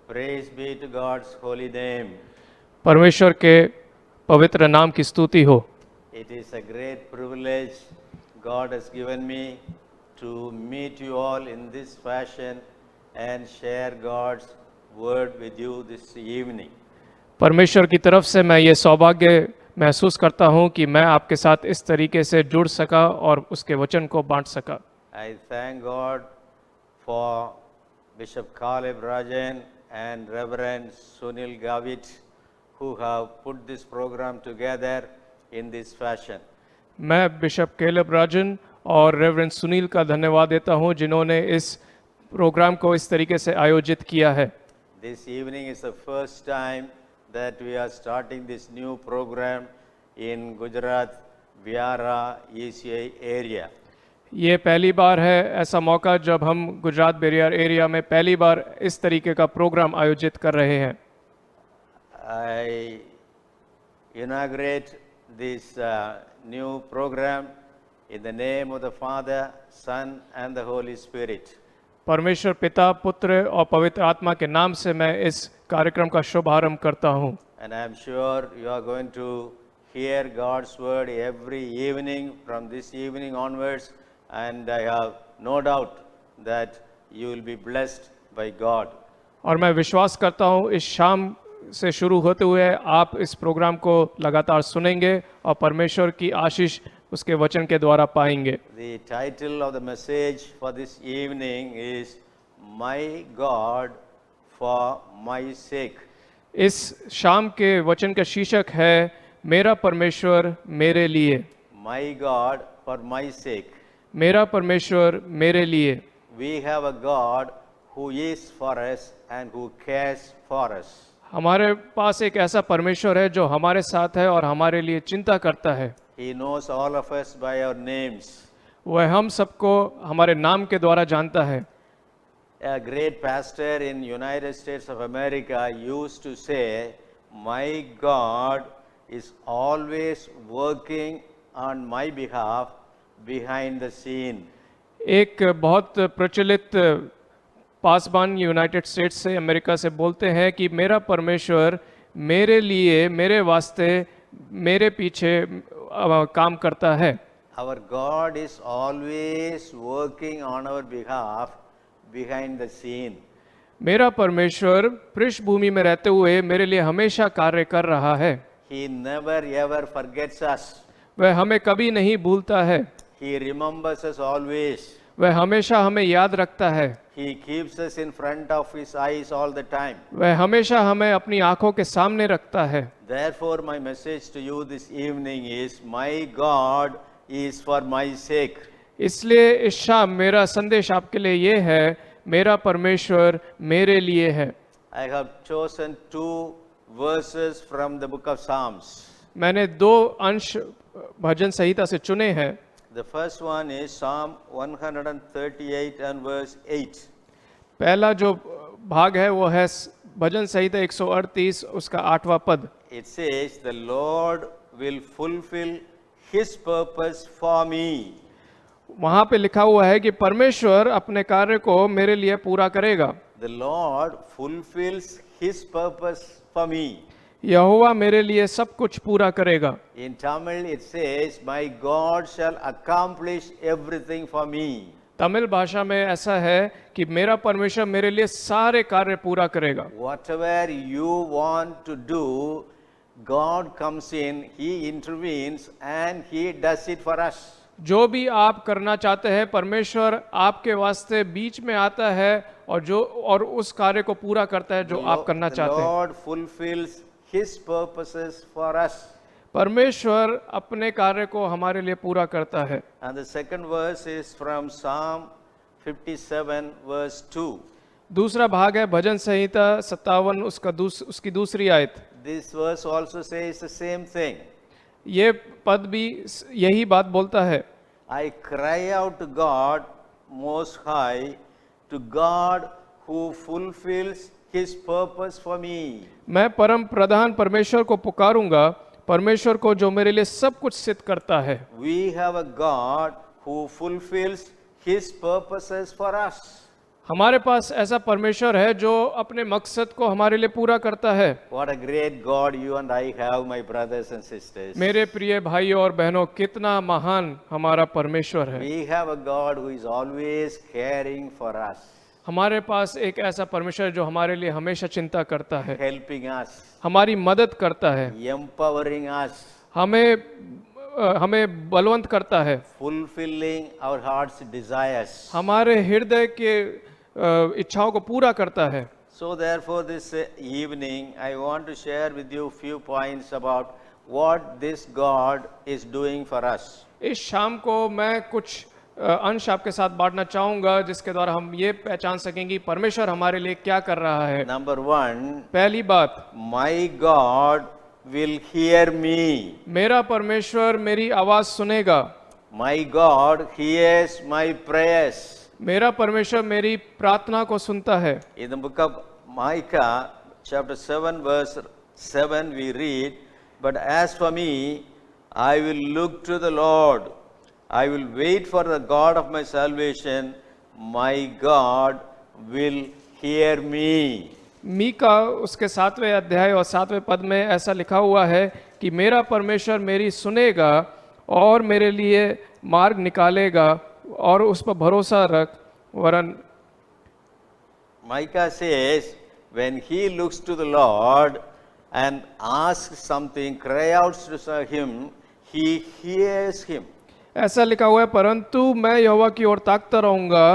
Praise be to God's holy name. परमेश्वर के पवित्र नाम की स्तुति हो। It is a great privilege God has given me to meet you all in this fashion and share God's word with you this evening. परमेश्वर की तरफ से मैं ये सौभाग्य महसूस करता हूँ कि मैं आपके साथ इस तरीके से जुड़ सका और उसके वचन को बांट सका। I thank God for Bishop Caleb Rajan and Reverend Sunil Gavit who have put this program together in this fashion. मैं बिशप केलब राजन और रेवरेंड सुनील का धन्यवाद देता हूँ जिन्होंने इस प्रोग्राम को इस तरीके से आयोजित किया है। This evening is the first time that we are starting this new program in Gujarat, Viara, ECI area. ये पहली बार है ऐसा मौका जब हम गुजरात बेरियार एरिया में पहली बार इस तरीके का प्रोग्राम आयोजित कर रहे हैं। I inaugurate this new program in the name of the Father, Son and the Holy Spirit. परमेश्वर पिता, पुत्र और पवित्र आत्मा के नाम से मैं इस कार्यक्रम का शुभारंभ करता हूँ। And I am sure you are going to hear God's word every evening from this evening onwards, and I have no doubt that you will be blessed by God. और मैं विश्वास करता हूँ इस शाम से शुरू होते हुए आप इस प्रोग्राम को लगातार सुनेंगे और परमेश्वर की आशीष उसके वचन के द्वारा पाएंगे। The title of the message for this evening is My God for my sake. इस शाम के वचन का शीर्षक है मेरा परमेश्वर मेरे लिए। My God for my sake. मेरा परमेश्वर मेरे लिए। We have a God who is for us and who cares for us. हमारे पास एक ऐसा परमेश्वर है जो हमारे साथ है और हमारे लिए चिंता करता है। He knows all of us by our names. वह हम सबको हमारे नाम के द्वारा जानता है। A great pastor in United States of America used to say, My God is always working on my behalf behind the scene. एक बहुत प्रचलित पासवान यूनाइटेड स्टेट्स से अमेरिका से बोलते हैं कि मेरा परमेश्वर मेरे लिए मेरे वास्ते मेरे पीछे काम करता है। Our God is always working on our behalf behind the scene. मेरा परमेश्वर पृष्ठभूमि में रहते हुए मेरे लिए हमेशा कार्य कर रहा है। He never ever forgets us. वह हमें कभी नहीं भूलता है। He remembers us always. वह हमेशा हमें याद रखता है। He keeps us in front of his eyes all the time. वह हमेशा हमें अपनी आंखों के सामने रखता है। Therefore, my message to you this evening is, My God is for my sake. इसलिए इस शाम मेरा संदेश आपके लिए ये है मेरा परमेश्वर मेरे लिए है। I have chosen two verses from the book of Psalms. मैंने दो अंश भजन संहिता से चुने हैं। The first one is Psalm 138 and verse 8. पहला जो भाग है वो है भजन संहिता 138 उसका 8वां पद। It says, The Lord will fulfill his purpose for me. वहां पे लिखा हुआ है कि परमेश्वर अपने कार्य को मेरे लिए पूरा करेगा। The Lord fulfills his purpose for me. यहोवा मेरे लिए सब कुछ पूरा करेगा। In Tamil it says, My God shall accomplish everything for me. Tamil भाषा में ऐसा है कि मेरा परमेश्वर मेरे लिए सारे कार्य पूरा करेगा। Whatever you want to do, God comes in, he intervenes and he does it for us. जो भी आप करना चाहते हैं परमेश्वर आपके वास्ते बीच में आता है और उस कार्य को पूरा करता है जो आप करना चाहते The हैं। Lord fulfills his purposes for us. परमेश्वर अपने कार्य को हमारे लिए पूरा करता है। And the second verse is from Psalm 57 verse 2. दूसरा भाग है भजन संहिता 57 उसकी दूसरी आयत। This verse also says the same thing. ये पद भी यही बात बोलता है। I cry out to God most high, to God who fulfills his purpose for me. मैं परम प्रधान परमेश्वर को पुकारूंगा, परमेश्वर को जो मेरे लिए सब कुछ सिद्ध करता है। We have a God who fulfills his purposes for us. हमारे पास ऐसा परमेश्वर है जो अपने मकसद को हमारे लिए पूरा करता है। What a great God you and I have, my brothers and sisters. मेरे प्रिय भाइयों और बहनों, कितना महान हमारा परमेश्वर है। We have a God who is always caring for us, हमारे पास एक ऐसा परमेश्वर जो हमारे लिए हमेशा चिंता करता है, helping us, हमारी मदद करता है, empowering us, हमें बलवंत करता है, fulfilling our heart's desires. हमारे हृदय के इच्छाओं को पूरा करता है। So therefore this evening I want to share with you few points about what this God is doing for us. इस शाम को मैं कुछ अंश आपके साथ बांटना चाहूंगा जिसके द्वारा हम ये पहचान सकेंगे कि परमेश्वर हमारे लिए क्या कर रहा है। Number one, पहली बात, my God will hear me. मेरा परमेश्वर मेरी आवाज सुनेगा। My God hears my prayers. मेरा परमेश्वर मेरी प्रार्थना को सुनता है। In the book of Micah, chapter 7, verse 7, we read, "But as for me, I will look to the Lord. I will wait for the God of my salvation. My God will hear me." Mika उसके 7वें अध्याय और 7वें पद में ऐसा लिखा हुआ है कि मेरा परमेश्वर मेरी सुनेगा और मेरे लिए मार्ग निकालेगा और उस पर भरोसा रख। वरन Micah says, when he looks to the Lord and asks something, cry out to him, he hears him. ऐसा लिखा हुआ है, परंतु मैं यहोवा की ओर ताकता रहूंगा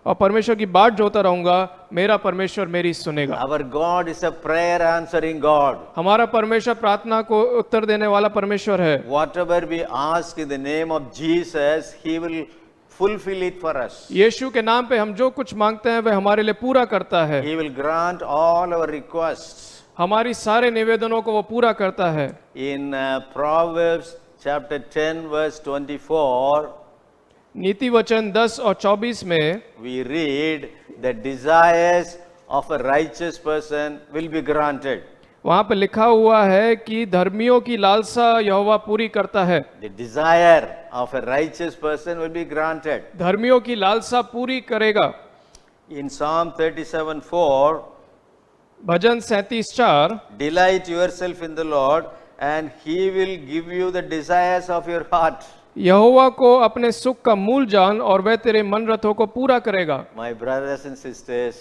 और परमेश्वर की बाट जोता रहूंगा, मेरा परमेश्वर मेरी सुनेगा। Our God is a prayer answering God. हमारा परमेश्वर प्रार्थना को उत्तर देने वाला परमेश्वर है। Whatever we ask in the name of Jesus, he will fulfill it for us. यीशु के नाम पे हम जो कुछ मांगते हैं वह हमारे लिए पूरा करता है। He will grant all our requests. हमारी सारे निवेदनों को वो पूरा करता है। In Proverbs chapter 10 verse 24, नीति वचन 10 और 24 में we read, the desires of a righteous person will be granted. वहां पे लिखा हुआ है कि धर्मियों की लालसा यहोवा पूरी करता है। The desire of a righteous person will be granted. धर्मियों की लालसा पूरी करेगा। In Psalm 37:4, bhajan 37:4, delight yourself in the Lord and he will give you the desires of your heart. यहोवा को अपने सुख का मूल जान और वह तेरे मनरथों को पूरा करेगा। My brothers and sisters,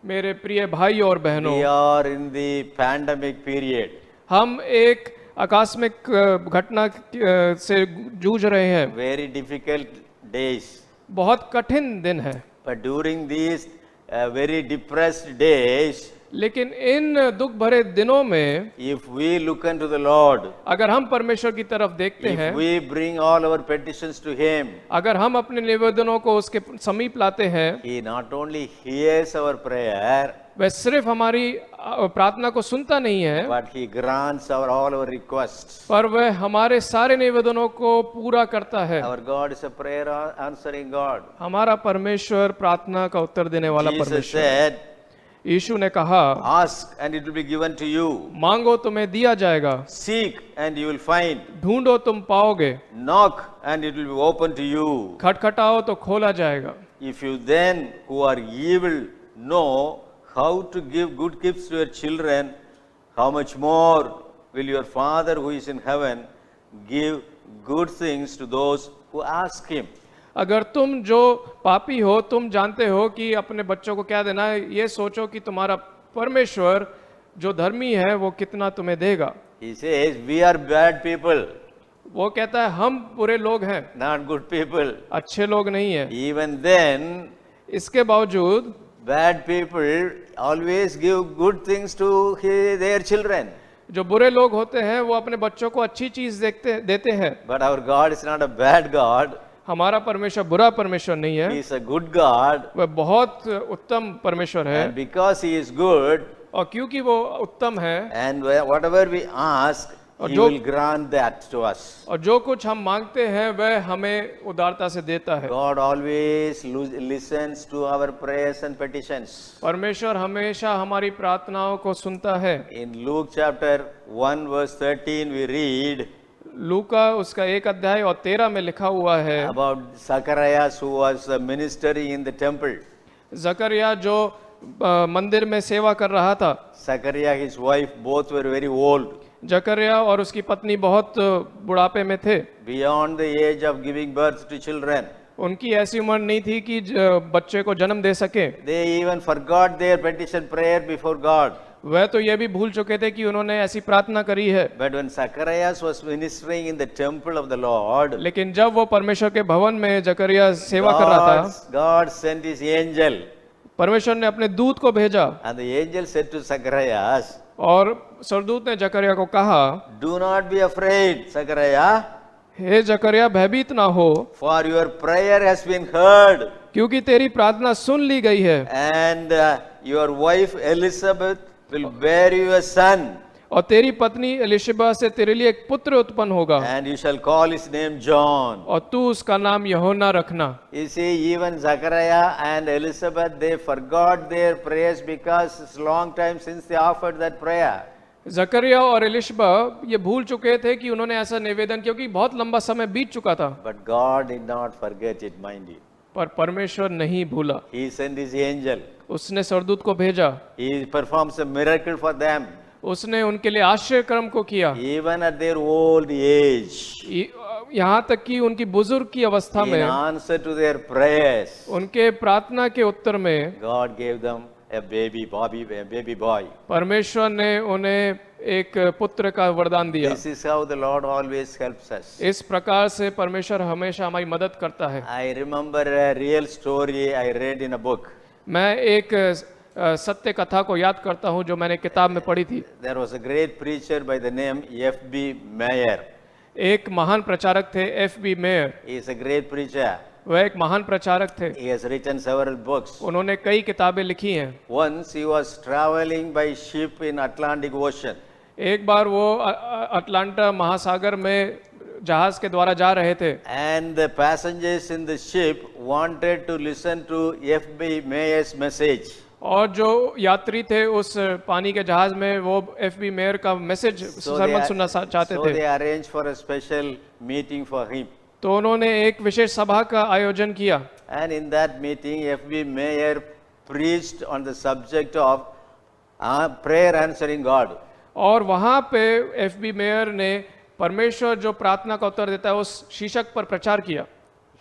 मेरे प्रिय भाई और बहनों, we are in the pandemic period. हम एक आकस्मिक घटना से जूझ रहे हैं। Very difficult days. बहुत कठिन दिन है। But during these very depressed days, लेकिन इन दुख भरे दिनों में if we look unto the Lord, अगर हम परमेश्वर की तरफ देखते हैं, if we bring all our petitions to him, अगर हम अपने निवेदनों को उसके समीप लाते हैं, he not only hears our prayer, वह सिर्फ हमारी प्रार्थना को सुनता नहीं है, but he grants all our requests. पर वह हमारे सारे निवेदनों को पूरा करता है। Our God is a prayer answering God. हमारा परमेश्वर प्रार्थना का उत्तर देने वाला Jesus परमेश्वर। said, यीशु ने कहा, ask and it will be given to you. मांगो तुम्हें दिया जाएगा, Seek and you will find. ढूंढो तुम पाओगे, Knock and it will be open to you. खटखटाओ तो खोला जाएगा। If you then, who are evil, know how to give good gifts to your children, how much more will your Father who is in heaven give good things to those who ask him. अगर तुम जो पापी हो, तुम जानते हो कि अपने बच्चों को क्या देना है, ये सोचो कि तुम्हारा परमेश्वर जो धर्मी है वो कितना तुम्हें देगा। He says, we are bad people, वो कहता है हम बुरे लोग हैं, not good people. अच्छे लोग नहीं हैं। Even then, इसके बावजूद bad people always give good things to their children. जो बुरे लोग होते हैं वो अपने बच्चों को अच्छी चीज देते हैं। But our God is not a bad God. हमारा परमेश्वर बुरा परमेश्वर नहीं है, He is a good God. वह बहुत उत्तम परमेश्वर है। And because he is good, और क्योंकि वो उत्तम है, and whatever we ask, he will grant that to us. और जो कुछ हम मांगते हैं वह हमें उदारता से देता है। God always listens to our prayers and petitions. परमेश्वर हमेशा हमारी प्रार्थनाओं को सुनता है। In Luke chapter 1 verse 13 we read लूका उसका 1 अध्याय और 13 में लिखा हुआ है about Zacharias who was ministering in the temple. जकरिया जो मंदिर में सेवा कर रहा था, Zachariah, his wife, both were very old, जकरिया और उसकी पत्नी बहुत बुढ़ापे में थे। beyond the age of giving birth to children. उनकी ऐसी उम्र नहीं थी कि बच्चे को जन्म दे सके। They even forgot their petition prayer before God. वह तो ये भी भूल चुके थे कि उन्होंने ऐसी प्रार्थना करी है। But when Zacharias was ministering in the temple of the Lord, लेकिन जब वो परमेश्वर के भवन में जकरिया सेवा कर रहा था, God sent his angel, परमेश्वर ने अपने दूत को भेजा and the angel said to Zacharias, और सरदूत ने जकरिया को कहा, "Do not be afraid, Zachariah, हे जकरिया भयभीत ना हो, for your prayer has been heard, क्योंकि तेरी प्रार्थना सुन ली गई है and your wife Elizabeth will bear you a son, और तेरी पत्नी एलिशबा से तेरे लिए एक पुत्र उत्पन्न होगा and you shall call his name John." और तू उसका नाम यूहन्ना रखना। You see, even Zachariah and Elizabeth, they forgot their prayers because it's a long time since they offered that prayer. जकरिया और एलिशबा ये भूल चुके थे कि उन्होंने ऐसा निवेदन, क्योंकि बहुत लंबा समय बीत चुका था, But God did not forget it, mind you. पर परमेश्वर नहीं भूला। He sent his angel. उसने सरदूत को भेजा, He performs a miracle for them, उसने उनके लिए आश्चर्य कर्म को किया, even at their old age. यहाँ तक कि उनकी बुजुर्ग की अवस्था In में answer to their prayers, उनके प्रार्थना के उत्तर में God gave them a baby boy. परमेश्वर ने उन्हें एक पुत्र का वरदान दिया। This is how the Lord always helps us. इस प्रकार से परमेश्वर हमेशा हमारी मदद करता है। I remember a real story I read in a book. मैं एक सत्य कथा को याद करता हूँ जो मैंने किताब में पढ़ी थी। There was a great preacher by the name F.B. Meyer. एक महान प्रचारक थे F.B. Mayor. He is a great preacher. वह एक महान प्रचारक थे। He has written several books. उन्होंने कई किताबें लिखी हैं। Once he was traveling by ship in Atlantic Ocean. एक बार वो अटलांटा महासागर में जहाज के द्वारा जा रहे थे And the passengers in the ship wanted to listen to F.B. Meyer's message. और जो यात्री थे उस पानी के जहाज में वो F.B. मेयर का मैसेज सरमन सुनना चाहते So थे। they arranged for a special meeting for him. तो उन्होंने एक विशेष सभा का आयोजन किया And in that meeting, F.B. Meyer preached on the subject of prayer answering God. और वहाँ पे F.B. मेयर ने परमेश्वर जो प्रार्थना का उत्तर देता है उस शीर्षक पर प्रचार किया।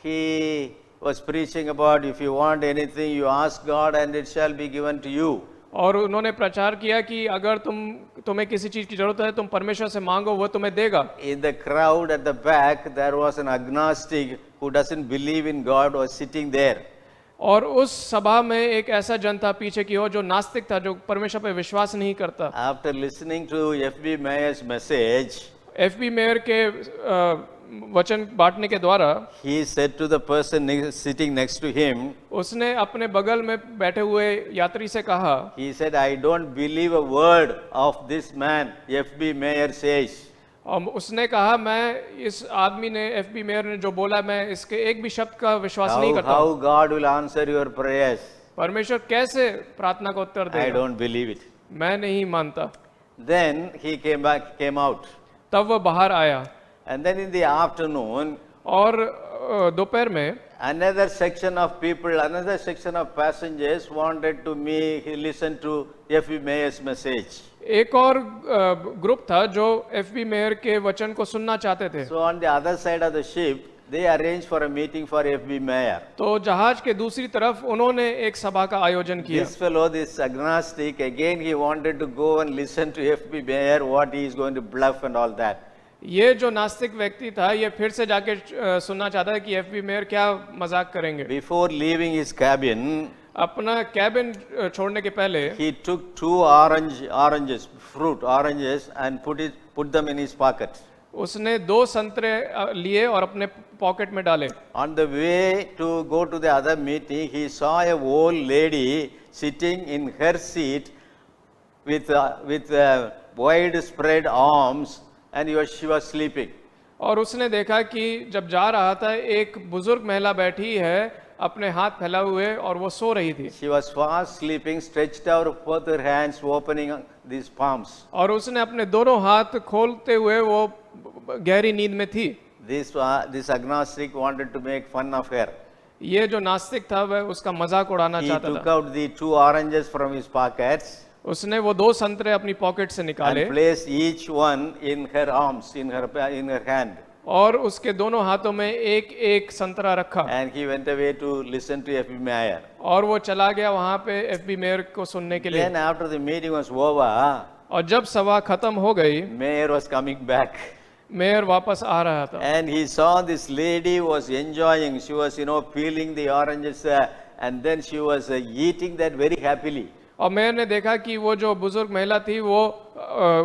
He was preaching about if you want anything, you ask God and it shall be given to you. और उन्होंने प्रचार किया कि अगर तुम्हें किसी चीज की जरूरत है तुम परमेश्वर से मांगो वो तुम्हें देगा। In the crowd at the back, there was an agnostic who doesn't believe in God was sitting there. और उस सभा में एक ऐसा जन था पीछे की ओर जो नास्तिक था, जो परमेश्वर पे विश्वास नहीं करता। After listening to F.B. Meyer's message, F.B. Mayor के वचन बांटने के द्वारा he said to the person sitting next to him, उसने अपने बगल में बैठे हुए यात्री से कहा, he said, "I don't believe a word of this man, F.B. Meyer says." और उसने कहा मैं इस आदमी ने F.B. मेयर ने जो बोला मैं इसके एक भी शब्द का विश्वास नहीं करता। How God will answer your prayers? परमेश्वर कैसे प्रार्थना का उत्तर I देगा? don't believe it. मैं नहीं मानता। Then he came out. तब वह बाहर आया And then in the afternoon, और दोपहर में another section of people, another section of passengers wanted to listen to F.B. Meyer's message. एक और ग्रुप था जो F.B. मेयर के वचन को सुनना चाहते थे। So on the other side of the ship, they arranged for a meeting for F.B. Meyer. तो जहाज के दूसरी तरफ उन्होंने एक सभा का आयोजन किया। This fellow, this agnostic, again he wanted to go and listen to F.B. Meyer, what he is going to bluff and all that. ये जो नास्तिक व्यक्ति था ये फिर से जाके सुनना चाहता है कि F.B. मेयर क्या मजाक करेंगे। Before leaving his cabin, अपना कैबिन छोड़ने के पहले he took two oranges, and put them in his pocket. उसने 2 संतरे लिए और अपने पॉकेट में डाले। On the way to go to the other meeting, he saw a old lady sitting in her seat with wide spread arms, and she was sleeping. और उसने देखा कि जब जा रहा था एक बुजुर्ग महिला बैठी है अपने हाथ फैलाए हुए और वो सो रही थी। She was fast sleeping, stretched out both her hands, opening these palms. और उसने अपने दोनों हाथ खोलते हुए वो गहरी नींद में थी। This agnostic wanted to make fun of her. ये जो नास्तिक था वह उसका मजाक उड़ाना He चाहता took था। out the 2 oranges from his pockets उसने वो 2 संतरे अपनी पॉकेट से निकाले and placed each one in her arms, in her hand. और उसके दोनों हाथों में एक एक संतरा रखा And he went away to listen to F.B. Meyer. और वो चला गया वहां पे एफबी मेयर को सुनने के लिए। Then after the meeting was over, और जब सभा खत्म हो गई, Meyer was coming back. Mayor वापस आ रहा था And he saw this lady was enjoying. She was, peeling the oranges and then she was eating that very happily. और मेयर ने देखा कि वो जो बुजुर्ग महिला थी वो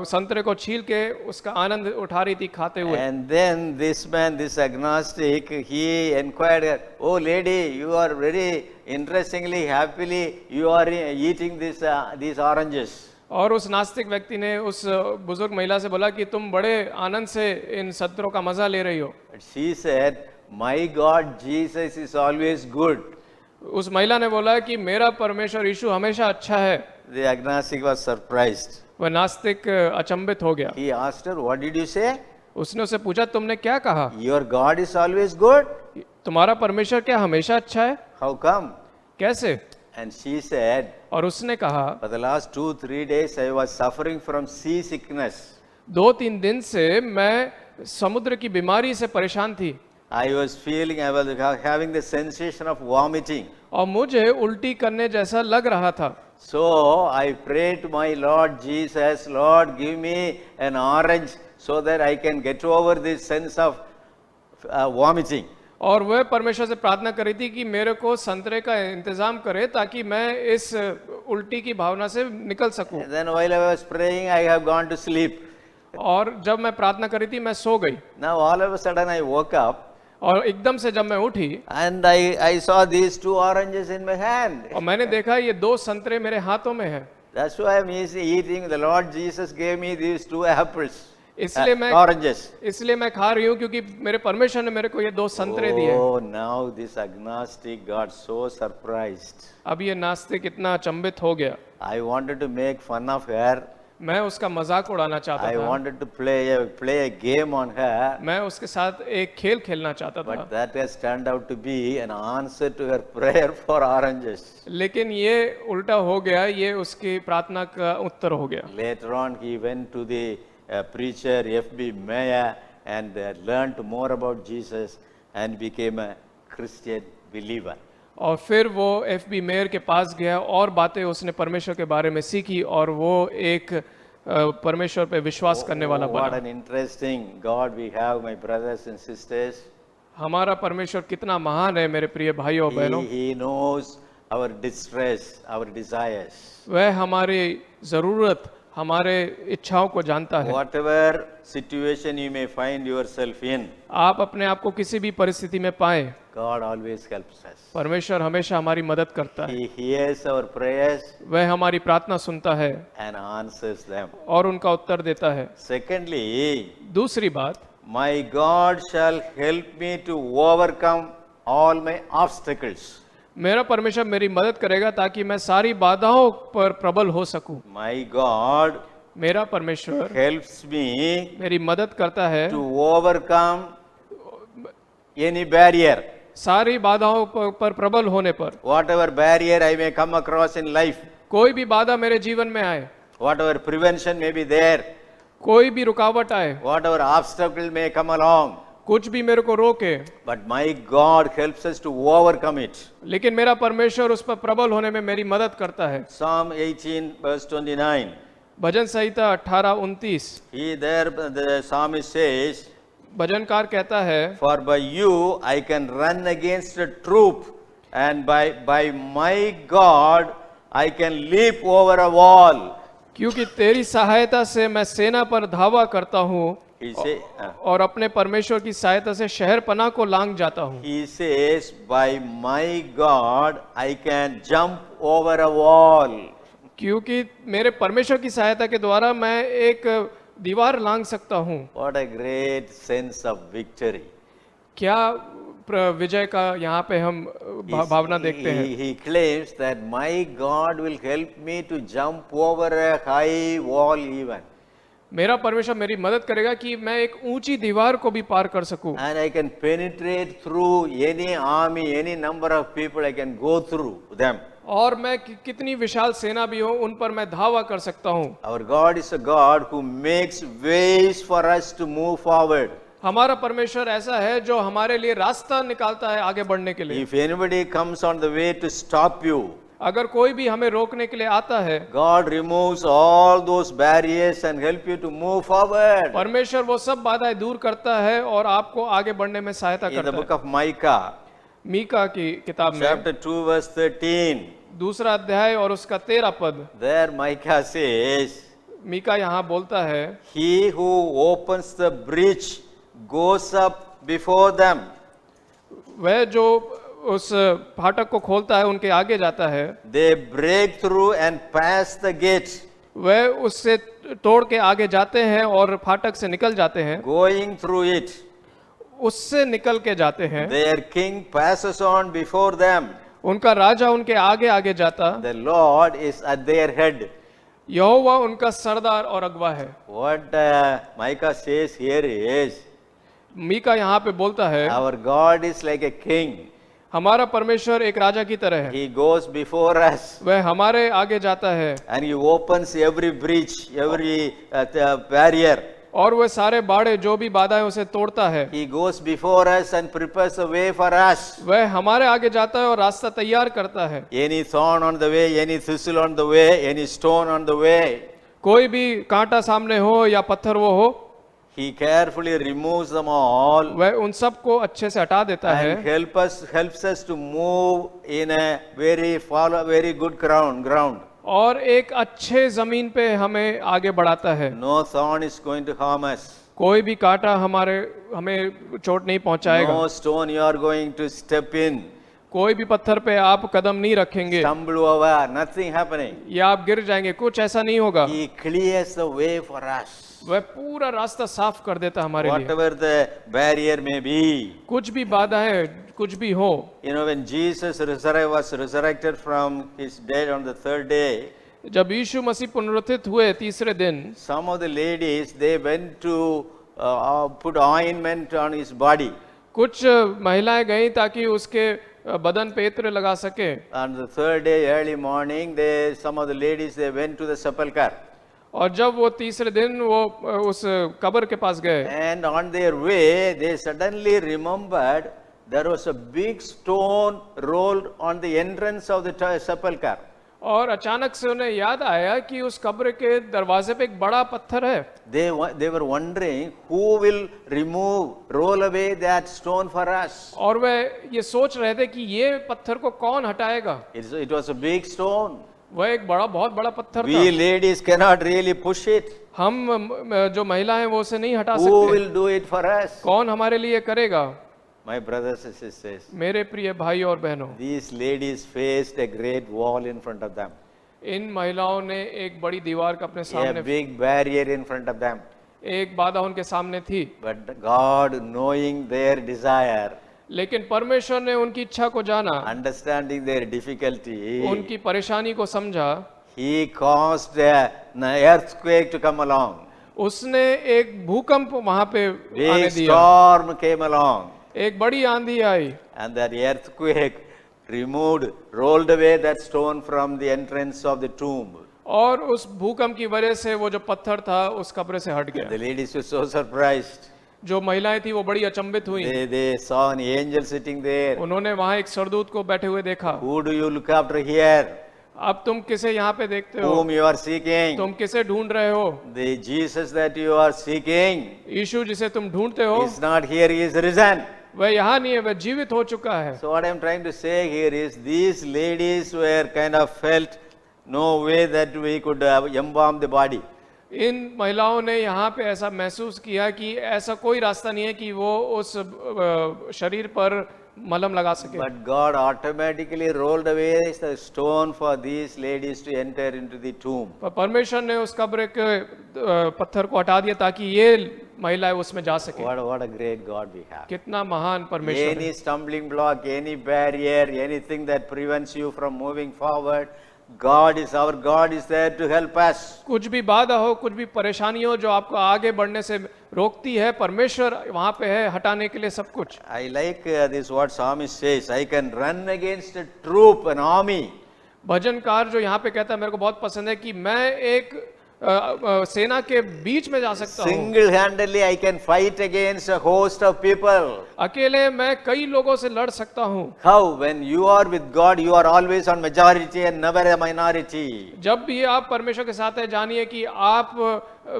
संतरे को छील के उसका आनंद उठा रही थी खाते हुए। And then this man, this agnostic, he inquired her, "Oh lady, you are very interestingly, happily, you are eating these oranges." और उस नास्तिक व्यक्ति ने उस बुजुर्ग महिला से बोला कि तुम बड़े आनंद से इन संतरों का मजा ले रही हो। But she said, "My God, Jesus is always good." उस महिला ने बोला कि मेरा परमेश्वर यीशु हमेशा अच्छा है। The agnostic was surprised. वह नास्तिक अचंभित हो गया। He asked her, "What did you say? उसने उससे पूछा तुमने क्या कहा? Your God is always good? तुम्हारा परमेश्वर क्या हमेशा अच्छा है? How come?" कैसे? And she said, और उसने कहा "For the last 2-3 days, I was suffering from seasickness. 2-3 दिन से मैं समुद्र की बीमारी से परेशान थी I was having the sensation of vomiting. और मुझे उल्टी करने जैसा लग रहा था। So I prayed to my Lord Jesus, Lord, give me an orange so that I can get over this sense of vomiting." और वह परमेश्वर से प्रार्थना करी थी कि मेरे को संतरे का इंतजाम करे ताकि मैं इस उल्टी की भावना से निकल सकूं। And then while I was praying, I have gone to sleep. और जब मैं प्रार्थना करी थी मैं सो गई Now all of a sudden I woke up और एकदम से जब मैं उठी and I saw these 2 oranges in my hand. और मैंने देखा ये 2 संतरे मेरे हाथों में हैं। That's why I'm eating. The Lord Jesus gave me these 2 apples. इसलिए मैं खा रही हूँ क्योंकि मेरे परमेश्वर ने मेरे को ये 2 संतरे दिए। Oh, now this agnostic got so surprised. अब ये नास्तिक इतना अचंभित हो गया। I wanted to make fun of her. मैं उसका मजाक उड़ाना चाहता I था। wanted to play a game on her. मैं उसके साथ एक खेल खेलना चाहता था। But that has turned out to be an answer to her prayer for oranges. लेकिन ये उल्टा हो गया, ये उसकी प्रार्थना का उत्तर हो गया। Later on, he went to the preacher F.B. Meyer and learned more about Jesus and became a Christian believer. और फिर वो एफबी मेयर के पास गया और बातें उसने परमेश्वर के बारे में सीखी और वो एक परमेश्वर पे विश्वास करने वाला What बना। an interesting God we have, my brothers and sisters. हमारा परमेश्वर कितना महान है मेरे प्रिय भाइयों और बहनों। He knows our distress, our desires. वह हमारी जरूरत, हमारे इच्छाओं को जानता है। Whatever situation you may find yourself in, आप अपने आप को किसी भी परिस्थिति में पाएं, God always helps us. परमेश्वर हमेशा हमारी मदद करता है। He hears our prayers वह हमारी प्रार्थना सुनता है and answers them. और उनका उत्तर देता है। Secondly, दूसरी बात, my God shall help me to overcome all my obstacles. मेरा परमेश्वर मेरी मदद करेगा ताकि मैं सारी बाधाओं पर प्रबल हो सकूं। My God मेरा परमेश्वर helps me मेरी मदद करता है to overcome any barrier. सारी बाधाओं पर प्रबल होने पर। Whatever barrier I may come across in life, कोई भी बाधा मेरे जीवन में आए, whatever prevention may be there, कोई भी रुकावट आए, whatever obstacle may come along, कुछ भी मेरे को रोके, but my God helps us to overcome it. लेकिन मेरा परमेश्वर उस पर प्रबल होने में मेरी मदद करता है। Psalm 18 verse 29. Bhajan Samhita 18:29 The psalmist says, भजनकार कहता है, "For by you I can run against a troop, and by my God I can leap over a wall." क्योंकि तेरी सहायता से मैं सेना पर धावा करता हूँ और अपने परमेश्वर की सहायता से शहर पनाह को लांग जाता हूँ। He says, "By my God I can jump over a wall." क्योंकि मेरे परमेश्वर की सहायता के द्वारा मैं एक दीवार लांग सकता हूँ। What a great sense of victory. क्या विजय का यहाँ पे हम भावना देखते हैं। He claims that my God will help me to jump over a high wall even. मेरा परमेश्वर मेरी मदद करेगा कि मैं एक ऊंची दीवार को भी पार कर सकूं and I can penetrate through any army, any number of people, I can go through them. और मैं कितनी विशाल सेना भी हो उन पर मैं धावा कर सकता हूं। Our God is a God who makes ways for us to move forward. हमारा परमेश्वर ऐसा है जो हमारे लिए रास्ता निकालता है आगे बढ़ने के लिए। If anybody comes on the way to stop you, अगर कोई भी हमें रोकने के लिए आता है, God removes all those barriers and help you to move forward. परमेश्वर वो सब बाधाएं दूर करता है और आपको आगे बढ़ने में सहायता In the करता book है। of Micah, मीका की किताब में chapter 2, verse 13, दूसरा अध्याय और उसका 13 पद, there Micah says, मीका यहाँ बोलता है, He who opens the breach goes up before them. वह जो उस फाटक को खोलता है उनके आगे जाता है, They break through and pass the gate. वह उससे तोड़ के आगे जाते हैं और फाटक से निकल जाते हैं, Going through it, उससे निकल के जाते हैं। their king passes on before them. उनका राजा उनके आगे आगे जाता, The Lord is at their head. यहोवा उनका सरदार और अगवा है। What Micah says here is, Mika यहाँ पे बोलता है, our God is like a king. हमारा परमेश्वर एक राजा की तरह है, He goes before us वह हमारे आगे जाता है and He opens every breach, every barrier. और वह सारे बाड़े जो भी बाधा है उसे तोड़ता है। He goes before us and prepares a way for us. वह हमारे आगे जाता है और रास्ता तैयार करता है। Any thorn on the way, any thistle on the way, any stone on the way, कोई भी कांटा सामने हो या पत्थर वो हो, He carefully removes them all वह उन सब को अच्छे से हटा देता है and helps us to move in a very good ground. और एक अच्छे जमीन पे हमें आगे बढ़ाता है। No thorn is going to harm us. कोई भी कांटा हमें चोट नहीं पहुंचाएगा। No stone you are going to step in, कोई भी पत्थर पे आप कदम नहीं रखेंगे stumble over, nothing happening. या आप गिर जाएंगे, कुछ ऐसा नहीं होगा। He clears the way for us. वह पूरा रास्ता साफ कर देता हमारे लिए। Whatever the barrier may be. कुछ भी बाधा है, कुछ भी हो। You know, when Jesus was resurrected from his dead on the third day, जब यीशु मसीह पुनरुत्थित हुए तीसरे दिन, some of the ladies, they went to put ointment on his body. कुछ महिलाएं गईं ताकि उसके बदन पे इत्र लगा सके। On the third day, early morning, some of the ladies, they went to the sepulchre. और जब वो तीसरे दिन वो उस कब्र के पास गए, And on their way, they suddenly remembered there was a big stone rolled on the entrance of the sepulchre. और अचानक से उन्हें याद आया कि उस कब्र के दरवाजे पे एक बड़ा पत्थर है। They were wondering who will roll away that stone for us. और वह ये सोच रहे थे कि ये पत्थर को कौन हटाएगा। It was a big stone. वह एक बहुत बड़ा पत्थर We था। ladies cannot really push it. हम जो महिला हैं वो उसे नहीं हटा Who सकते। will do it for us? कौन हमारे लिए करेगा? My brothers and sisters, मेरे प्रिय भाई और बहनों, these ladies faced a great wall in front of them, इन महिलाओं ने एक बड़ी दीवार का अपने a सामने, big barrier in front of them. एक बाधा उनके सामने थी। But God, knowing their desire, लेकिन परमेश्वर ने उनकी इच्छा को जाना, understanding their difficulty, उनकी परेशानी को समझा, He caused an earthquake to come along. उसने एक भूकंप वहां पे आने Big दिया। storm came along, एक बड़ी आंधी आई and that earthquake rolled away that stone from the entrance of the tomb. और उस भूकंप की वजह से वो जो पत्थर था उस कब्र से हट गया। The ladies were so surprised. जो महिलाएं थी वो बड़ी अचंभित हुई। They saw an angel sitting there. उन्होंने वहां एक सरदूत को बैठे हुए देखा। Who do you look after here? अब तुम किसे यहाँ पे देखते हो? Whom you are seeking? तुम किसे ढूंढ रहे हो? The Jesus that you are seeking यीशु जिसे तुम ढूंढते हो is not here, he is risen. वह यहाँ नहीं है, वह जीवित हो चुका है। So what I am trying to say here is these ladies were kind of felt no way that we could embalm the body. इन महिलाओं ने यहाँ पे ऐसा महसूस किया कि ऐसा कोई रास्ता नहीं है कि वो उस शरीर पर मलहम लगा सके। But God automatically rolled away the stone for these ladies to enter into the tomb. पर परमेश्वर ने उस कब्र के पत्थर को हटा दिया ताकि ये महिलाएं उसमें जा सके। What a great God we have. कितना महान परमेश्वर है। Any stumbling block, any barrier, anything that prevents you from moving forward, Our God is there to help us. कुछ भी बाधा हो, कुछ भी परेशानी हो जो आपको आगे बढ़ने से रोकती है, परमेश्वर वहां पे है हटाने के लिए सब कुछ। I like this what psalmist says, I can run against a troop, an army. भजनकार जो यहाँ पे कहता है मेरे को बहुत पसंद है कि मैं एक सेना के बीच में जा सकता हूँ। Single-handedly I can fight against a host of people. अकेले मैं कई लोगों से लड़ सकता हूँ। How? When you are with God, you are always on majority and never a minority. जब भी आप परमेश्वर के साथ है, जानिए कि आप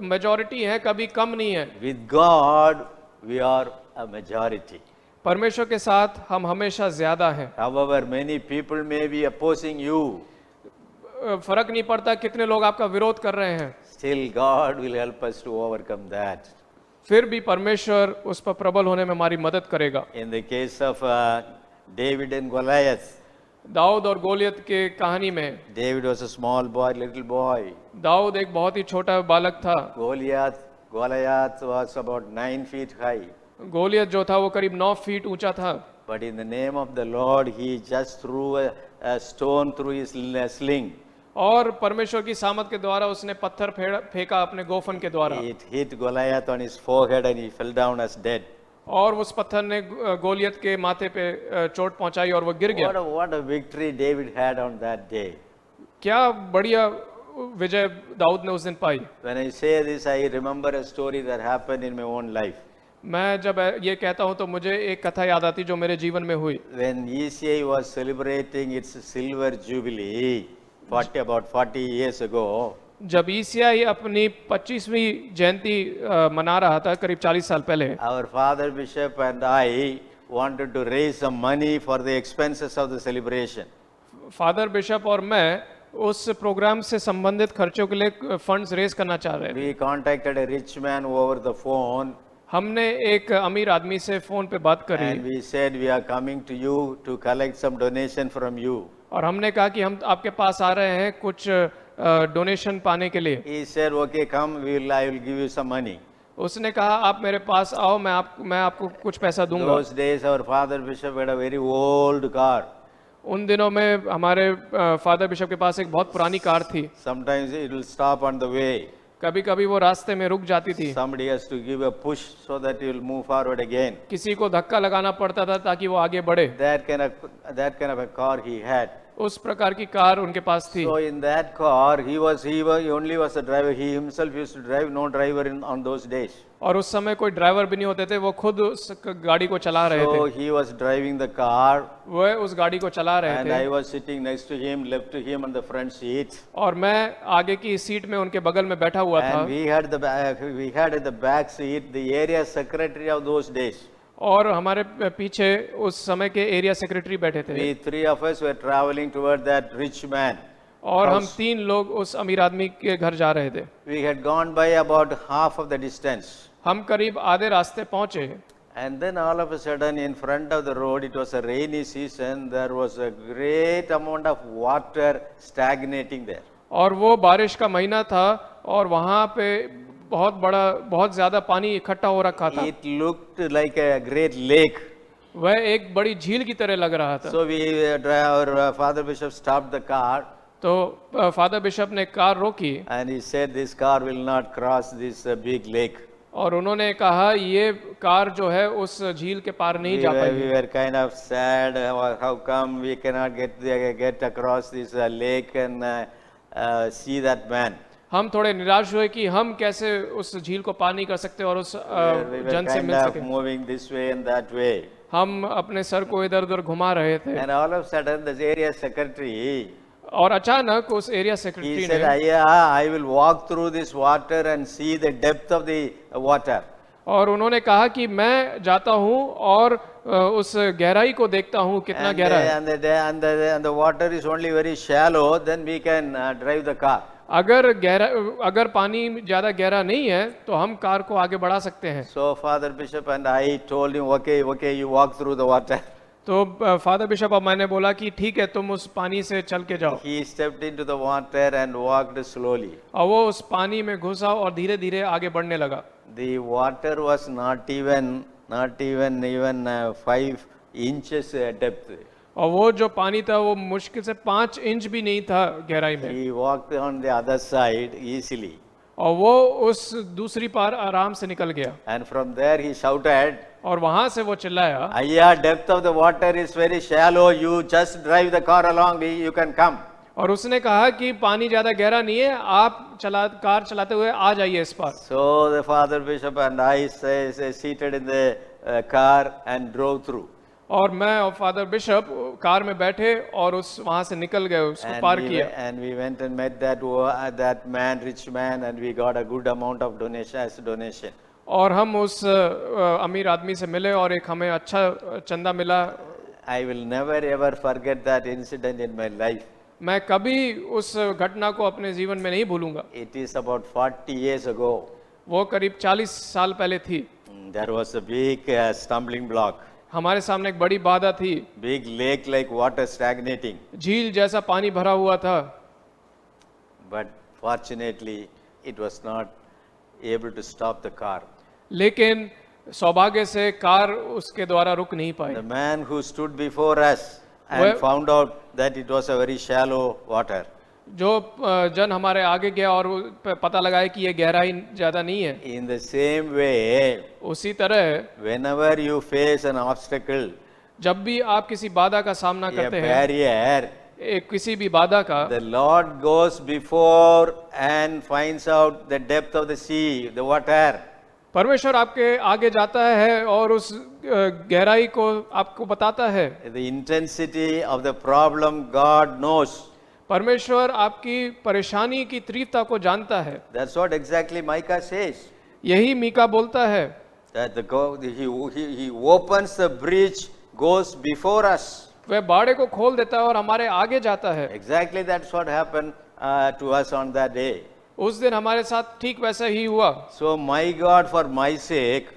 मेजॉरिटी हैं, कभी कम नहीं है। With God, we are a majority. परमेश्वर के साथ हम हमेशा ज्यादा हैं। However, many people may be opposing you. फर्क नहीं पड़ता कितने लोग आपका विरोध कर रहे हैं, Still, God will help us to overcome that. फिर भी परमेश्वर उस पर प्रबल होने में हमारी मदद करेगा। In the case of David and Goliath, Dawood और गोलियत के कहानी में, David was a small boy, little boy. Dawood एक बहुत ही छोटा बालक था, Goliath was about 9 feet high. Goliath जो था वो करीब 9 फीट ऊंचा था। But in the name of the Lord, he just threw a stone through his sling. और परमेश्वर की सामत के द्वारा उसने पत्थर फेंका अपने गोफन के द्वारा, It hit Goliath on his forehead and he fell down as dead. और उस पत्थर ने गोलियत के माथे पे चोट पहुंचाई और वो गिर गया। What a victory David had on that day. क्या बढ़िया विजय दाऊद ने उस दिन पाई। When I say this, I remember a story that happened in my own life. मैं जब ये कहता हूँ तो मुझे एक कथा याद आती जो मेरे जीवन में हुई। When ECI was celebrating its silver jubilee, about 40 years ago, जब ईसीआई अपनी 25वीं जयंती मना रहा था करीब 40 साल पहले, our father bishop and I wanted to raise some money for the expenses of the celebration. Father bishop और मैं उस प्रोग्राम से संबंधित खर्चों के लिए फंड्स रेज करना चाह रहे थे। We contacted a rich man over the phone हमने एक अमीर आदमी से फोन पे बात करी and we said we are coming to you to collect some donation from you. और हमने कहा कि हम आपके पास आ रहे हैं कुछ डोनेशन पाने के लिए। He said, okay, come, I will give you some money. उसने कहा आप मेरे पास आओ, मैं आपको कुछ पैसा दूंगा। Those days our father bishop had a very old car. उन दिनों में हमारे फादर बिशप के पास एक बहुत पुरानी कार थी। Sometimes it will stop on the way. कभी कभी वो रास्ते में रुक जाती थी। Somebody has to give a push so that he will move forward again. किसी को धक्का लगाना पड़ता था ताकि वो आगे बढ़े। That kind of a car he had. उस प्रकार की कार उनके पास थी। So in that car, he only was a driver. He himself used to drive, no driver on those days. और उस समय कोई ड्राइवर भी नहीं होते थे, वो खुद उस गाड़ी को चला रहे So थे। he was driving the car. वह उस गाड़ी को चला रहे And थे I was sitting next to him, left to him on the front seat. और मैं आगे की सीट में उनके बगल में बैठा हुआ था। And we had at the back seat the area secretary of those days. और हमारे पीछे उस समय के एरिया सेक्रेटरी बैठे थे। We three of us were traveling toward that rich man. और हम 3 लोग उस अमीर आदमी के घर जा रहे थे। We had gone by about half of the distance. हम करीब आधे रास्ते पहुंचे And then all of a sudden in front of the road, it was a rainy season, there was a great amount of water stagnating there. और वो बारिश का महीना था और वहाँ पे बहुत ज्यादा पानी इकट्ठा हो रखा था। It looked like a great lake. वह एक बड़ी झील की तरह लग रहा था। So our father bishop stopped the car तो फादर बिशप ने कार रोकी and he said this car will not cross this big lake. और उन्होंने कहा ये कार जो है उस झील के पार नहीं जा We पाएगी। were kind of sad, how come we cannot get across this lake and see that man. हम थोड़े निराश हुए कि हम कैसे उस झील को पार नहीं कर सकते और उस We were जन से kind मिल of सके। moving this way and that way. हम अपने सर को इधर उधर घुमा रहे थे And all of a sudden, the area secretary, और अचानक उस एरिया he सेक्रेटरी said, ने I will walk through this water and see the depth of the water. और उन्होंने कहा कि मैं जाता हूँ और उस गहराई को देखता हूँ कितना And, गहरा है। and the water is only very shallow, then we can drive the car. अगर पानी ज्यादा गहरा नहीं है तो हम कार को आगे बढ़ा सकते हैं। So Father Bishop and I told him, okay, you walk through the water. तो फादर बिशप और मैंने बोला कि ठीक है तुम उस पानी से चल के जाओ। He stepped into the water and walked slowly. और वो उस पानी में घुसा और धीरे धीरे आगे बढ़ने लगा। The water was not even 5 inches depth. और वो जो पानी था वो मुश्किल से 5 इंच भी नहीं था गहराई में, He walked on the other side easily. और वो उस दूसरी पार आराम से निकल गया। And from there he shouted, और वहां से वो चिल्लाया, Ayya, depth of the water is very shallow. You just drive the car along, you can come. और उसने कहा कि पानी ज्यादा गहरा नहीं है, आप कार चलाते हुए आ जाइए इस पार। So the Father Bishop and I say seated in the car and drove through. और मैं और फादर बिशप कार में बैठे और उस वहां से निकल गए, उसको पार किया। And we went and met that man, rich man, and we got a good amount of donation as donation. और हम उस अमीर आदमी से मिले और एक हमें अच्छा चंदा मिला। I will never ever forget that incident in my life. मैं कभी उस घटना को अपने जीवन में नहीं भूलूंगा। It is about 40 years ago. वो करीब 40 साल पहले थी। There was a big stumbling block. हमारे सामने एक बड़ी बाधा थी, Big lake like water stagnating. झील जैसा पानी भरा हुआ था, But fortunately, it was not able to stop the car. लेकिन सौभाग्य से कार उसके द्वारा रुक नहीं पाई। The man who stood before us and Well- found out that it was a very shallow water. जो जन हमारे आगे गया और वो पता लगाया कि ये गहराई ज्यादा नहीं है। In the same way, उसी तरह whenever you face an obstacle, जब भी आप किसी बाधा का सामना a करते हैं, barrier, किसी भी बाधा का, the Lord goes before and finds out the depth of the sea, the water. परमेश्वर आपके आगे जाता है और उस गहराई को आपको बताता है। The intensity of the problem God knows. परमेश्वर आपकी परेशानी की तीव्रता को जानता है। That's what exactly Micah says. यही मीका बोलता है That he opens the breach, goes before us. वह बाड़े को खोल देता है और हमारे आगे जाता है। Exactly that's what happened to us on that day. उस दिन हमारे साथ ठीक वैसा ही हुआ। So my God, for my sake,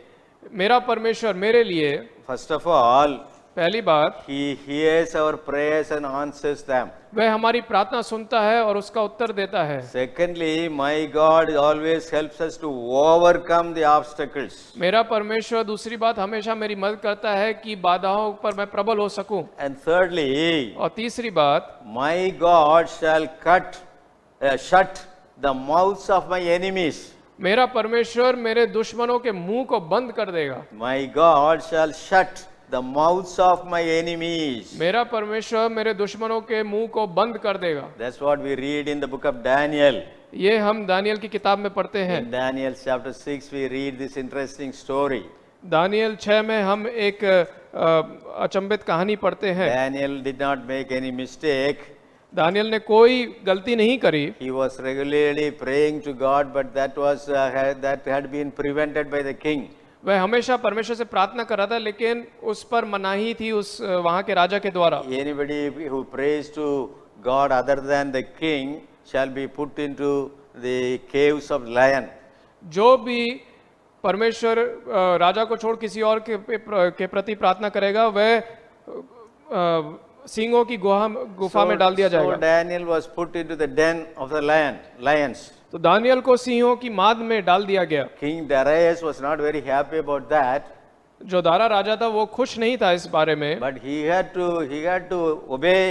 मेरा परमेश्वर मेरे लिए, first of all, पहली बात, He hears our prayers and answers them. वह हमारी प्रार्थना सुनता है और उसका उत्तर देता है। Secondly, my God always helps us to overcome the obstacles. मेरा परमेश्वर दूसरी बात हमेशा मेरी मदद करता है कि बाधाओं पर मैं प्रबल हो सकूं। And thirdly, और तीसरी बात, my God shall shut the mouths of my enemies. मेरा परमेश्वर मेरे दुश्मनों के मुंह को बंद कर देगा। My God shall shut the mouths of my enemies. मेरा परमेश्वर मेरे दुश्मनों के मुंह को बंद कर देगा। That's what we read in the book of Daniel. ये हम दानियल की किताब में पढ़ते हैं। In Daniel chapter 6, we read this interesting story. Daniel 6 में हम एक अचंभित कहानी पढ़ते हैं। Daniel did not make any mistake. Daniel ने कोई गलती नहीं करी। He was regularly praying to God, but that had been prevented by the king. वह हमेशा परमेश्वर से प्रार्थना कर रहा था, लेकिन उस पर मनाही थी उस वहां के राजा के द्वारा। Anybody who prays to God other than the king shall be put into the caves of lion. जो भी परमेश्वर राजा को छोड़ किसी और के प्रति प्रार्थना करेगा, वह सिंहों की गुफा में डाल दिया So जाएगा। Daniel was put into the den of the lions. तो दानियल को सिंहों की माद में डाल दिया गया। King Darius was not very happy about that, जो दारा राजा था वो खुश नहीं था इस बारे में, but he had to obey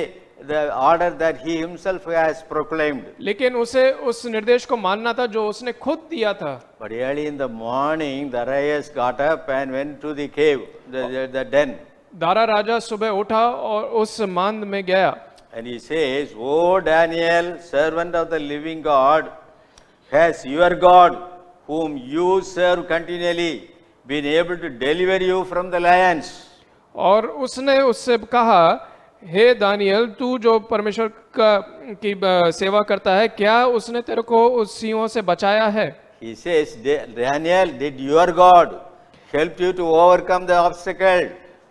the order that he himself has proclaimed. लेकिन उसे उस निर्देश को मानना था जो उसने खुद दिया था। But early in the morning, Darius got up and went to the cave, the den. Dara राजा सुबह उठा और उस मांद में गया। And he says, "O Daniel, servant of the living God, has your God, whom you serve continually, been able to deliver you from the lions?" और उसने उससे कहा, हे दानियल, तू जो परमेश्वर की सेवा करता है, क्या उसने तेरे को उस सिंहों से बचाया है? He says, "Daniel, did your God help you to overcome the obstacle?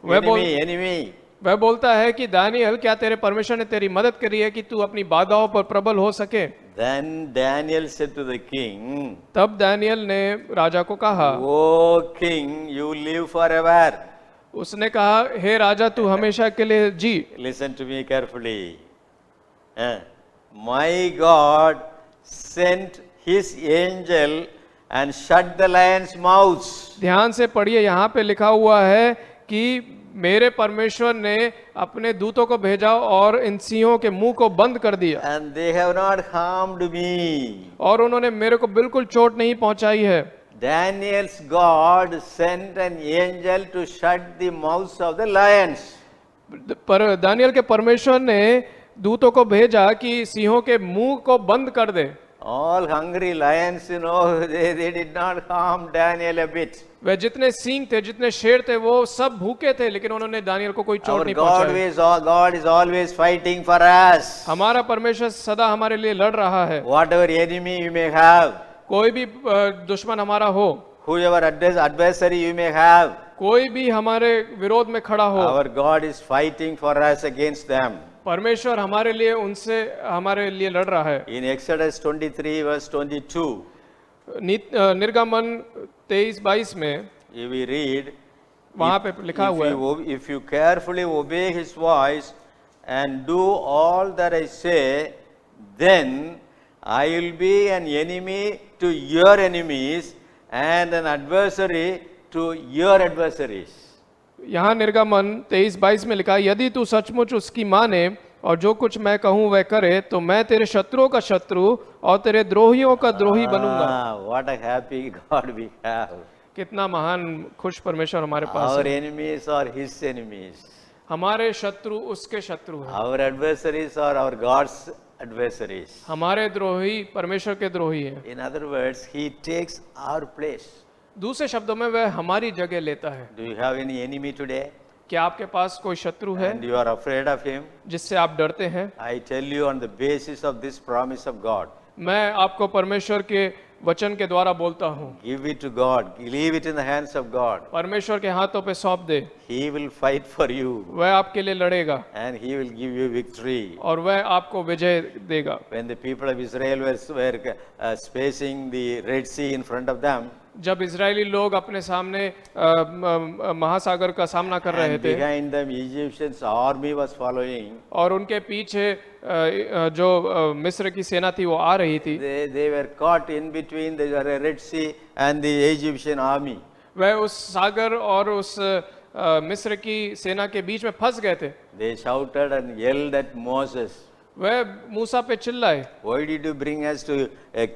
Enemy. वह बोलता है कि दानियल, क्या तेरे परमेश्वर ने तेरी मदद करी है कि तू अपनी बाधाओं पर प्रबल हो सके? Then Daniel said to the king, तब दानियल ने राजा को कहा, "O king, you live forever." उसने कहा, हे राजा, तू हमेशा के लिए जी। Listen to me carefully. My God sent his angel and shut the lions' mouths. ध्यान से पढ़िए, यहाँ पे लिखा हुआ है कि मेरे परमेश्वर ने अपने दूतों को भेजा और इन सिंहों के मुंह को बंद कर दिया and they have not harmed me. और उन्होंने मेरे को बिल्कुल चोट नहीं पहुंचाई है। Daniel's God sent an angel to shut the mouths of the lions. पर दानियल के परमेश्वर ने दूतों को भेजा कि सिंहों के मुंह को बंद कर दे। All hungry lions, they did not harm Daniel a bit. वे जितने सिंह थे, जितने शेर थे, वो सब भूखे थे, लेकिन उन्होंने दानियल को कोई चोट Our नहीं पहुंचाई। God is always fighting for us. हमारा परमेश्वर सदा हमारे लिए लड़ रहा है। Whatever enemy you may have, कोई भी दुश्मन हमारा हो, whoever adversary you may have, कोई भी हमारे विरोध में खड़ा हो, our God is fighting for us against them. परमेश्वर हमारे लिए उनसे हमारे लिए लड़ रहा है। In Exodus 23 verse 22, निर्गमन 23-22 में we read, वहां पे लिखा हुआ है, if you carefully obey his voice and do all that I say, then I will be an enemy to your enemies and an adversary to your adversaries. यहाँ निर्गमन 23-22 में लिखा, यदि तू सचमुच उसकी माने और जो कुछ मैं कहूँ वह करे, तो मैं तेरे शत्रुओं का शत्रु और तेरे द्रोहियों का द्रोही बनूंगा। What a happy God we have. कितना महान खुश परमेश्वर हमारे पास Our है। enemies are his enemies. हमारे शत्रु उसके शत्रु हैं। Our adversaries are our God's adversaries. हमारे द्रोही परमेश्वर के द्रोही हैं। In other words, he takes our place. दूसरे शब्दों में वह हमारी जगह लेता है। Do you have any enemy today? क्या आपके पास कोई शत्रु है And you are afraid of him? जिससे आप डरते हैं? I tell you on the basis of this promise of God, मैं आपको परमेश्वर के वचन के द्वारा बोलता हूँ, give it to God, leave it in the hands of God. परमेश्वर के हाथों पे सौंप दे, He will fight for you वह आपके लिए लड़ेगा and he will give you victory. और वह आपको विजय देगा। When the people of Israel were facing the Red Sea in front of them, जब इजरायली लोग अपने सामने महासागर का सामना कर रहे and थे behind them Egyptians army was following, और उनके पीछे जो मिस्र की सेना थी वो आ रही थी, they were caught in between the Red Sea and the Egyptian army. वह उस सागर और उस मिस्र की सेना के बीच में फंस गए थे। They shouted and yelled at Moses, वह मूसा पे चिल्लाए, why did you bring us to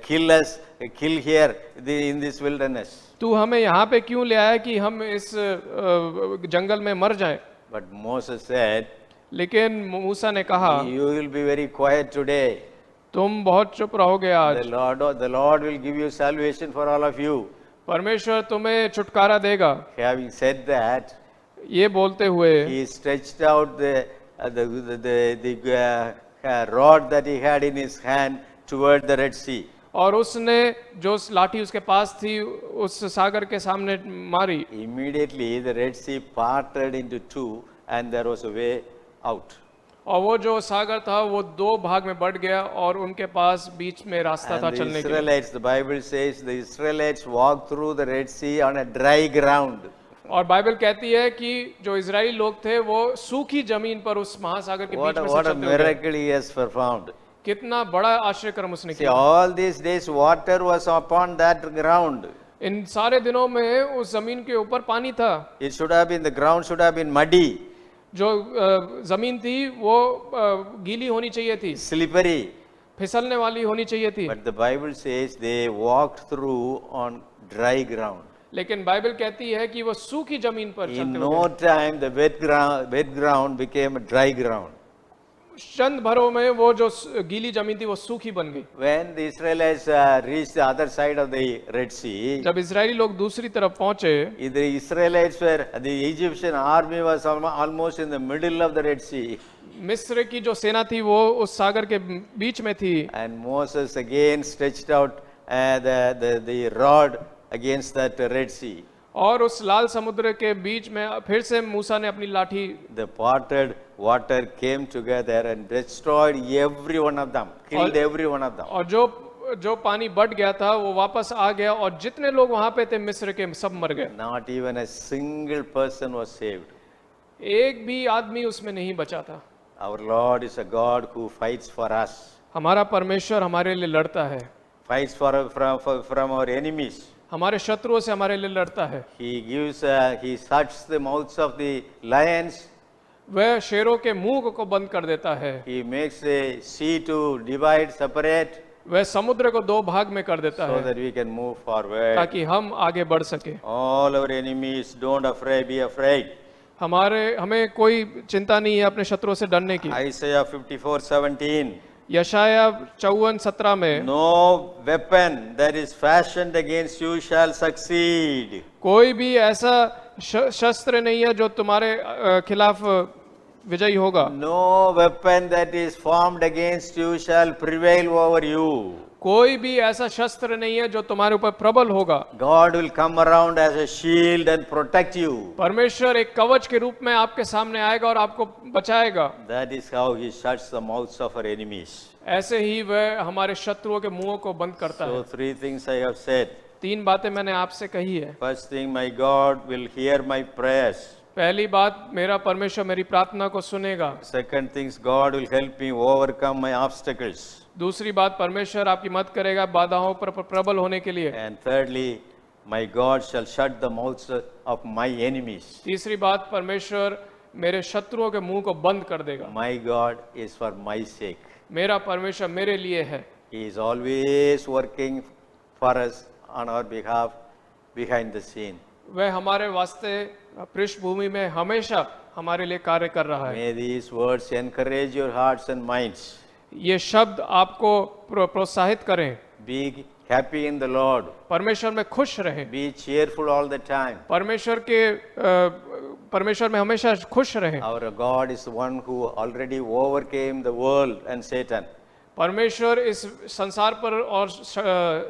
kill here in this wilderness? तू हमें यहाँ पे क्यों ले आया कि हम इस जंगल में मर जाएं? But Moses said, लेकिन मूसा ने कहा, you will be very quiet today. तुम बहुत चुप रहोगे आज, The Lord will give you salvation for all of you. परमेश्वर तुम्हें छुटकारा देगा। Having said that, ये बोलते हुए he stretched out the rod that he had in his hand toward the Red Sea. और उसने जो लाठी उसके पास थी उस सागर के सामने मारी। Immediately the Red Sea parted into two and there was a way out. और वो जो सागर था वो दो भाग में बढ़ गया और उनके पास बीच में रास्ता था And the चलने के लिए। Israelites, the Bible says, the Israelites walked through the Red Sea on a dry ground. और बाइबल कहती है कि जो इजरायली लोग थे वो सूखी जमीन पर उस महासागर के बीच में से What a चलते हुए गए। miracle he has performed. कितना बड़ा आश्चर्य कर्म उसने See, किया। all these days water was upon that ground. इन सारे दिनों में उस जमीन के ऊपर पानी था। It should have been, the ground should have been muddy, जो जमीन थी वो गीली होनी चाहिए थी, slippery. फिसलने वाली होनी चाहिए थी, But the Bible says they walked through on dry ground. लेकिन बाइबल कहती है कि वो सूखी जमीन पर In चलते no हुए time, the wet ground became a dry ground. चंद भरों में वो जो गीली जमीन थी वो सूखी बन गई। When the Israelites reached the other side of the Red Sea, जब इजरायली लोग दूसरी तरफ पहुंचे, the Israelites were, the Egyptian army was almost in the middle of the Red Sea. मिस्र की जो सेना थी वो उस सागर के बीच में थी And Moses again stretched out the rod against that Red Sea. और उस लाल समुद्र के बीच में फिर से मूसा ने अपनी लाठी, The parted water came together and destroyed every one of them, killed every one of them. और जो पानी बढ़ गया था वो वापस आ गया और जितने लोग वहां पे थे मिस्र के सब मर गए। Not even a single person was saved. एक भी आदमी उसमें नहीं बचा था। Our Lord is a God who fights for us, हमारा परमेश्वर हमारे लिए लड़ता है, fights from our enemies. हमारे शत्रुओं से हमारे लिए लड़ता है। He shuts the mouths of the lions. वह शेरों के मुंह को बंद कर देता है। He makes the sea to divide, separate, वह समुद्र को दो भाग में कर देता so है that we can move forward. ताकि हम आगे बढ़ सके। All our enemies, don't be afraid. हमें कोई चिंता नहीं है अपने शत्रुओं से डरने की। Isaiah 54:17. यशाया 54:17 में No weapon that is fashioned against you shall succeed. कोई भी ऐसा शस्त्र नहीं है जो तुम्हारे खिलाफ विजयी होगा। No weapon that is formed against you shall prevail over you. कोई भी ऐसा शस्त्र नहीं है जो तुम्हारे ऊपर प्रबल होगा। God will come around as a shield and protect you. परमेश्वर एक कवच के रूप में आपके सामने आएगा और आपको बचाएगा। That is how he shuts the mouths of our enemies. ऐसे ही वह हमारे शत्रुओं के मुंहों को बंद करता है। So 3 things I have said. 3 बातें मैंने आपसे कही है। First thing, my God will hear my prayers. पहली बात, मेरा परमेश्वर मेरी प्रार्थना को सुनेगा। Second things, God will help me overcome my obstacles. दूसरी बात, परमेश्वर आपकी मदद करेगा बाधाओं पर प्रबल होने के लिए। And thirdly, my God shall shut the mouths of my enemies. तीसरी बात, परमेश्वर मेरे शत्रुओं के मुंह को बंद कर देगा। My God is for my sake. मेरा परमेश्वर मेरे लिए है। He is always working for us on our behalf behind the scene. वह हमारे वास्ते पृष्ठभूमि में हमेशा हमारे लिए कार्य कर रहा है। May these words encourage your hearts and minds. ये शब्द आपको प्रोत्साहित करें। Be happy in the Lord. परमेश्वर में खुश रहें। Be cheerful all the time. परमेश्वर में हमेशा खुश रहें। Our God is the one who already overcame the world and Satan. परमेश्वर इस संसार पर और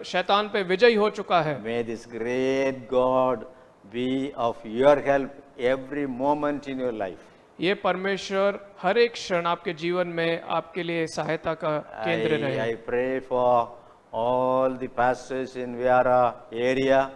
शैतान पे विजयी हो चुका है। May this great God be of your help every moment in your life. ये परमेश्वर हर एक क्षण आपके जीवन में आपके लिए सहायता का केंद्र रहे। I pray for all the pastors in Viara area.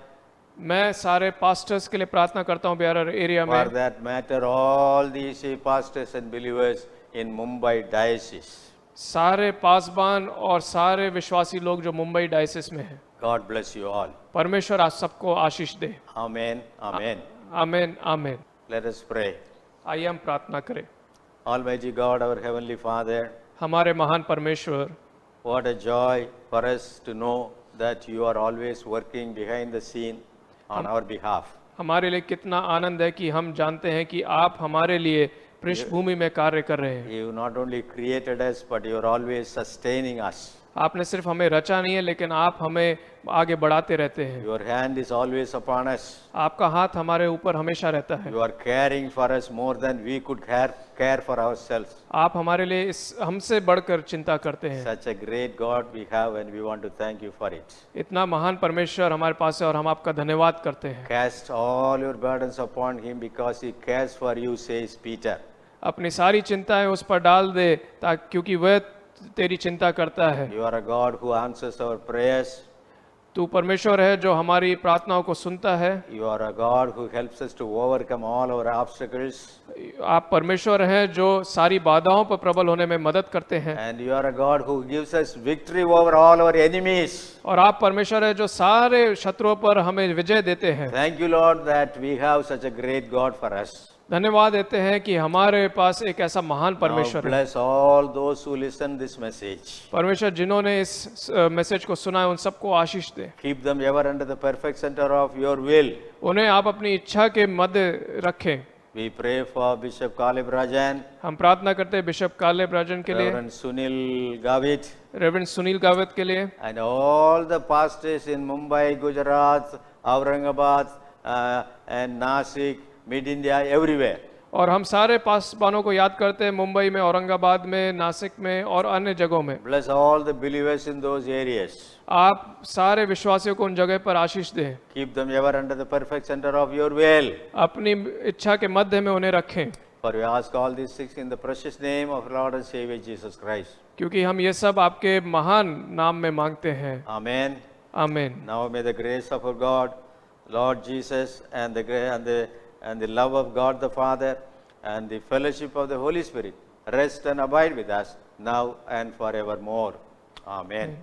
मैं सारे पास्टर्स के लिए प्रार्थना करता हूँ बिहार एरिया For में। that matter, all these pastors and believers in Mumbai diocese. सारे पासबान और सारे विश्वासी लोग जो मुंबई डायसिस में हैं। God bless you all. परमेश्वर आप सबको आशीष दे। Amen. Amen. आमेन आमेन। Let us pray. आइए हम प्रार्थना करें। Almighty God, our Heavenly Father, हमारे महान परमेश्वर, what a joy for us to know that you are always working behind the scene on our behalf. हमारे लिए कितना आनंद है कि हम जानते हैं कि आप हमारे लिए पृष्ठभूमि में कार्य कर रहे हैं। You not only created us, but you are always sustaining us. आपने सिर्फ हमें रचा नहीं है, लेकिन आप हमें आगे बढ़ाते रहते हैं। Your hand is always upon us. आपका हाथ हमारे ऊपर हमेशा रहता है। You are caring for us more than we could care for ourselves. आप हमारे लिए हमसे बढ़कर चिंता करते हैं। Such a great God we have, and we want to thank you for it. इतना महान परमेश्वर हमारे पास है और हम आपका धन्यवाद करते हैं। Cast all your burdens upon him because he cares for you, says Peter. अपनी सारी चिंताएं उस पर डाल दे, ताकि क्योंकि वह तेरी चिंता करता है। You are a God who answers our prayers. तू परमेश्वर है जो हमारी प्रार्थनाओं को सुनता है। You are a God who helps us to overcome all our obstacles. आप परमेश्वर हैं जो सारी बाधाओं पर प्रबल होने में मदद करते हैं। And you are a God who gives us victory over all our enemies. और आप परमेश्वर है जो सारे शत्रुओं पर हमें विजय देते हैं। Thank you, Lord, that we have such a great God for us. धन्यवाद देते हैं कि हमारे पास एक ऐसा महान Now परमेश्वर है। bless all those who listen this message. परमेश्वर जिन्होंने इस मैसेज को सुना है उन सबको आशीष दे। Keep them ever under the perfect center of your will. उन्हें आप अपनी इच्छा के मध्य रखें। We pray for Bishop Kaleb Rajan, हम प्रार्थना करते हैं बिशप कालेब राजन के लिए, Reverend Sunil Gavit, reverend Sunil Gavit के लिए, and all the pastors in Mumbai, Gujarat, Aurangabad, and Nasik, Mid-India, everywhere. और हम सारे पासबानों को याद करते हैं मुंबई में, औरंगाबाद में, नासिक में और अन्य जगहों में। Bless all the believers in those areas. आप सारे विश्वासियों को उन जगह पर आशीष दें। Keep them ever under the perfect center of your will. अपनी इच्छा के मध्य में उन्हें रखें, For we ask all these things in the precious name of Lord and Savior Jesus Christ. क्योंकि हम ये सब आपके महान नाम में मांगते हैं। Amen. आमीन। Now may the grace of our God, Lord Jesus, and the love of God the Father, and the fellowship of the Holy Spirit rest and abide with us now and forevermore. Amen.